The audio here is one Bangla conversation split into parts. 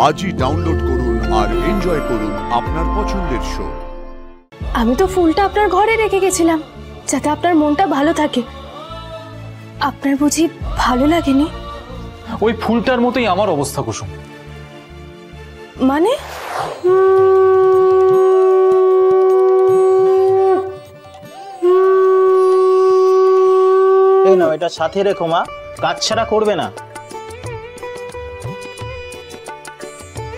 আজই ডাউনলোড করুন আর এনজয় করুন আপনার পছন্দের শো। আমি তো ফুলটা আপনার ঘরে রেখে গেছিলাম যাতে আপনার মনটা ভালো থাকে। আপনার বুঝি ভালো লাগেনি? ওই ফুলটার মতোই আমার অবস্থা কুসুম। মানে? এই নাও, এটা সাথে রেখো মা, কাজ ছাড়া করবে না।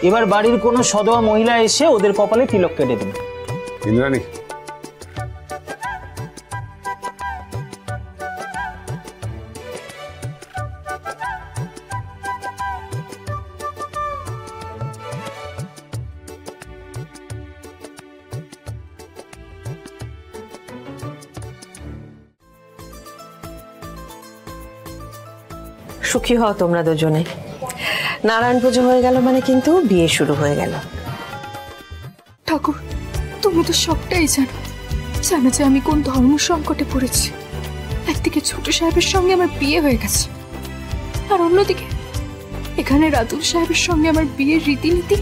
এবার বাড়ির কোনো সদয় মহিলা এসে ওদের কপালে তিলক কেটে দেবে। ইন্দ্রাণী, সুখী হও তোমরা দুজনে। নারায়ণ পুজো হয়ে গেল মানে কিন্তু বিয়ে শুরু হয়ে গেল। ঠাকুর, তুমি তো সবটাই জানো। জানো যে আমি কোন ধর্ম সংকটে পড়েছি। একদিকে ছোট সাহেবের সঙ্গে আমার বিয়ে হয়ে গেছে, আর অন্যদিকে এখানে রাতুল সাহেবের সঙ্গে আমার বিয়ের রীতিনীতি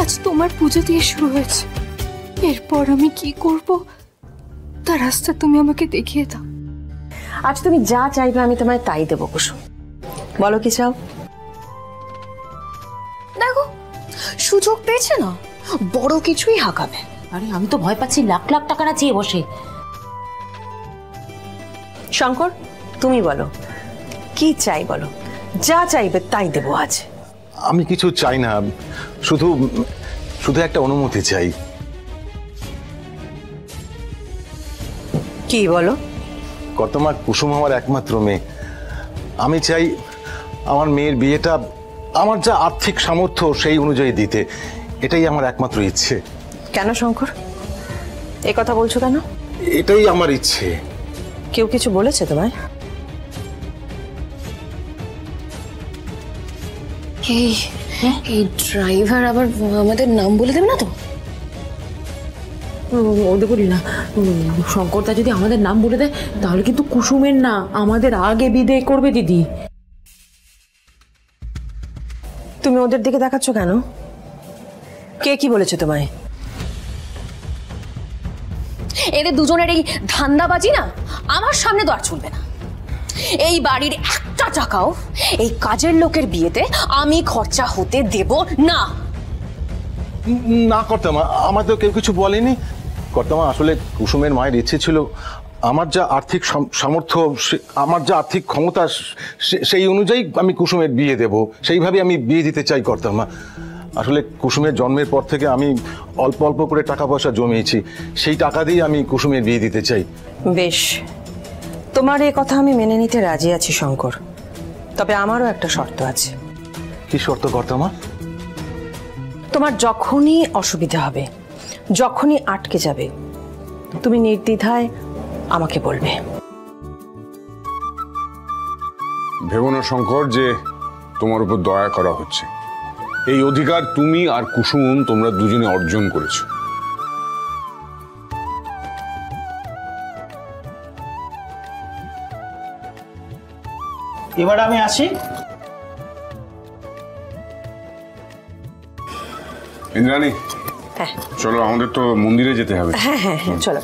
আজ তোমার পুজো দিয়ে শুরু হয়েছে। এরপর আমি কি করব তার রাস্তা তুমি আমাকে দেখিয়ে দাও। আজ তুমি যা চাইবে আমি তোমায় তাই দেবো কুসুম। বলো কি চাও? দেখো, সুযোগ পেয়েছে না, বড় কিছুই হাঁকাবে। আরে আমি তো ভয় পাচ্ছি লাখ লাখ টাকা না চেয়ে বসে। শঙ্কর, তুমি বলো কি চাই, বলো। যা চাইবে তাই দেবো আজ। আমি কিছু চাই না, শুধু শুধু একটা অনুমতি চাই। কি বলো? কর্তমা, কুসুম আমার একমাত্র মেয়ে। আমি চাই আমার মেয়ের বিয়েটা আমার যা আর্থিক সামর্থ্য সেই অনুযায়ী দিতে। এটাই আমার একমাত্র ইচ্ছে। কেন শঙ্কর এই কথা বলছো কেন? এটাই আমার ইচ্ছে। কেউ কিছু বলেছে তোমায়? এই ড্রাইভার আবার আমাদের নাম বলে দেবে না তো? ওদের বলি না, শঙ্করদা যদি আমাদের নাম বলে দেয় তাহলে কিন্তু কুসুমের না আমাদের আগে বিদায় করবে দিদি। তুমি ওদের দিকে দেখাচ্ছ কেন? কে কি বলেছে তোমায়? এদের দুজনের এই ধান্দাবাজি না আমার সামনে তো আর চলবে না। এই বাড়ির একটা টাকাও এই কাজের লোকের বিয়েতে আমি খরচা হতে দেব না। না কর্তমা, আমার তো কেউ কিছু বলেনি। কর্তমা, আসলে কুসুমের মায়ের ইচ্ছে ছিল আমার যা আর্থিক সামর্থ্য, আমার যা আর্থিক ক্ষমতা সেই অনুযায়ী আমি কুসুমের বিয়ে দেব। সেইভাবে আমি বিয়ে দিতে চাই কর্তমা। আসলে কুসুমের জন্মের পর থেকে আমি অল্প অল্প করে টাকা পয়সা জমিয়েছি, সেই টাকা দিয়ে আমি কুসুমের বিয়ে দিতে চাই। বেশ, তোমার এই কথা আমি মেনে নিতে রাজি আছি শঙ্কর, তবে আমারও একটা শর্ত আছে। কি শর্ত কর্তমা? তোমার যখনই অসুবিধা হবে, যখনই আটকে যাবে, তুমি নির্দ্বিধায় আমাকে বলবে। ভেবো না শঙ্কর যে তোমার উপর দয়া করা হচ্ছে। এই অধিকার তুমি আর কুসুম তোমরা দুজনে অর্জন করেছো। এবার আমি আসি। ইন্দ্রাণী, হ্যাঁ চলো, আমাদের তো মন্দিরে যেতে হবে। হ্যাঁ হ্যাঁ হ্যাঁ চলো।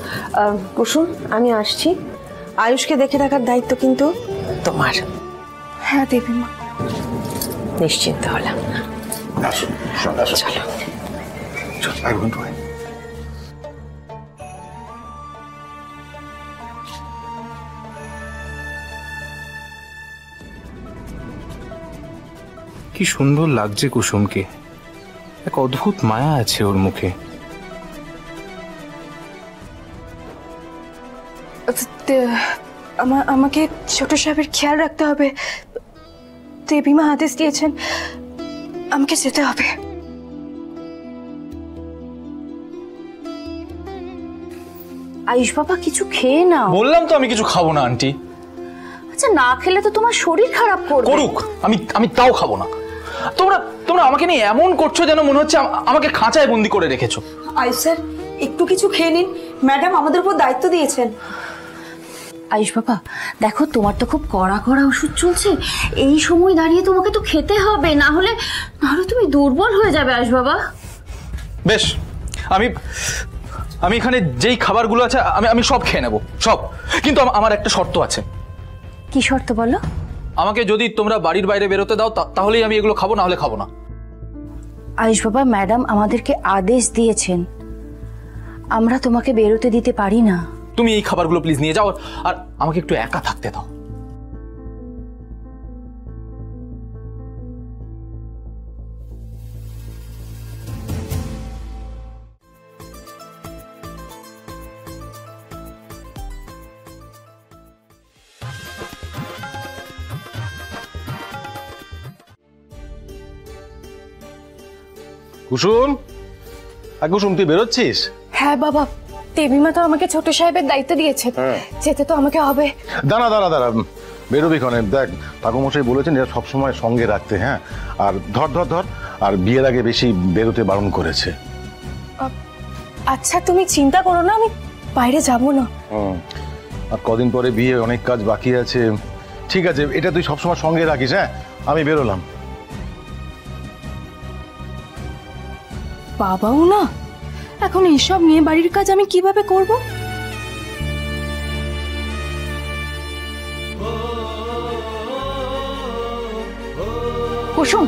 কুসুম, আমি আসছি। আয়ুষকে দেখে রাখার দায়িত্ব কিন্তু তোমার। হ্যাঁ দেবীমা। নিশ্চিন্ত হলাম। আসো, চলো। কি সুন্দর লাগছে কুসুমকে, এক অদ্ভুত মায়া আছে ওর মুখে। আমাকে ছোট সাহেবের খেয়াল রাখতে হবে। দেবীমা আদেশ দিয়েছেন, আমাকে যেতে হবে। আয়ুষ বাবা, কিছু খেয়ে নাও। বললাম তো আমি কিছু খাবো না আন্টি। আচ্ছা, না খেলে তো তোমার শরীর খারাপ করবে। করুক, আমি তাও খাবো না। তোমরা আমাকে নিয়ে এমন করছো যেন মনে হচ্ছে আমাকে খাঁচায় বন্দি করে রেখেছো। আয়ুষ স্যার, একটু কিছু খেয়ে নিন, ম্যাডাম আমাদের উপর দায়িত্ব দিয়েছেন। আয়ুষ বাবা, দেখো তোমার তো খুব কড়া কড়া ওষুধ চলছে, এই সময় দাঁড়িয়ে তোমাকে তো খেতে হবে, না হলে তুমি দুর্বল হয়ে যাবে আয়ুষ বাবা। বেশ, আমি আমি এখানে যেই খাবারগুলো আছে আমি সব খেয়ে নেব, সব। কিন্তু আমার একটা শর্ত আছে। কি শর্ত বলো? আমাকে যদি তোমরা বাড়ির বাইরে বেরোতে দাও তাহলেই আমি এগুলো খাবো, না হলে খাবো না। আয়ুষ বাবা, ম্যাডাম আমাদেরকে আদেশ দিয়েছেন, আমরা তোমাকে বেরোতে দিতে পারি না। তুমি এই খাবারগুলো প্লিজ নিয়ে যাও, আর আমাকে একটু একা থাকতে দাও। কুসুম, কুসুম তুই বেরোচ্ছিস? হ্যাঁ বাবা, দেবীমা তো আমাকে ছোট সাহেবের দায়িত্ব দিয়েছে, যেতে তো আমাকে হবে। দাঁড়া দাঁড়া দাঁড়া, বেরোবি ক্ষণে। দেখ ঠাকুরমশাই বলেছেন এরা সবসময় সঙ্গে রাখতে, হ্যাঁ। আর ধর ধর ধর, আর বিয়ের আগে বেশি বেরোতে বারণ করেছে। আচ্ছা তুমি চিন্তা করো না, আমি বাইরে যাব না। আর কদিন পরে বিয়ে, অনেক কাজ বাকি আছে। ঠিক আছে, এটা তুই সবসময় সঙ্গে রাখিস, হ্যাঁ। আমি বেরোলাম। বাবাও না, এখন এইসব নিয়ে বাড়ির কাজ আমি কিভাবে করব? কুসুম,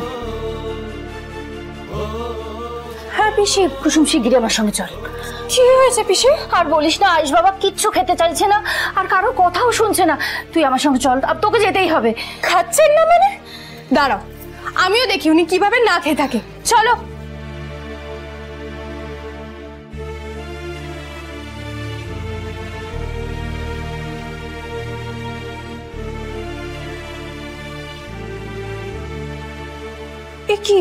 হ্যাঁ পিসি। কুসুম শিগগিরই আমার সঙ্গে চল। কি হয়েছে পিসি? আর বলিস না, আয়ুষ বাবা কিচ্ছু খেতে চাইছে না, আর কারোর কথাও শুনছে না। তুই আমার সঙ্গে চল, আর তোকে যেতেই হবে। খাচ্ছেন না মানে? দাঁড়াও, আমিও দেখি উনি কিভাবে না খেয়ে থাকে। চলো। এ কি,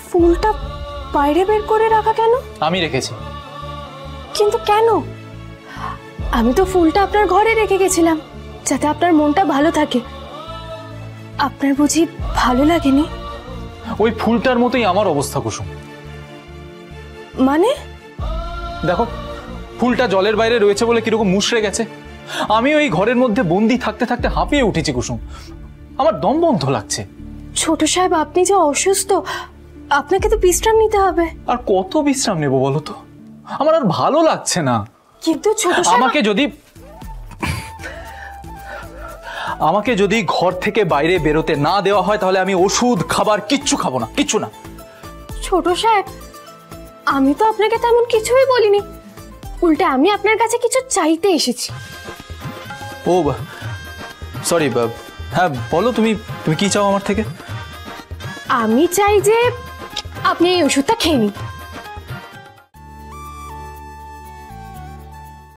ফুলটা বাইরে বের করে রাখা কেন? আমি রেখেছি। কিন্তু কেন? আমি তো ফুলটা আপনার ঘরে রেখে গেছিলাম যাতে আপনার মনটা ভালো থাকে। আপনার বুঝি ভালো লাগেনি? ওই ফুলটার মতোই আমার অবস্থা কুসুম। মানে? দেখো, ফুলটা জলের বাইরে রয়েছে বলে কিরকম মুষড়ে গেছে। আমি ওই ঘরের মধ্যে বন্দি থাকতে থাকতে হাঁপিয়ে উঠেছি কুসুম, আমার দম বন্ধ লাগছে। ছোট সাহেব, আপনি যে অসুস্থ, আপনাকে তো বিশ্রাম নিতে হবে। আর কত বিশ্রাম নেব বলো তো, আমার আর ভালো লাগছে না। কিন্তু ছোট সাহেব, আমাকে যদি ঘর থেকে বাইরে বেরোতে না দেওয়া হয় তাহলে আমি ওষুধ খাবার কিচ্ছু খাবো না, কিচ্ছু না। ছোট সাহেব, আমি তো আপনাকে তেমন কিছুই বলিনি, উল্টে আমি আপনার কাছে কিছু চাইতে এসেছি। ও সরি, হ্যাঁ বলো, তুমি কি চাও আমার থেকে? আমি চাই যে আপনি এই ওষুধটা খেয়ে নিন।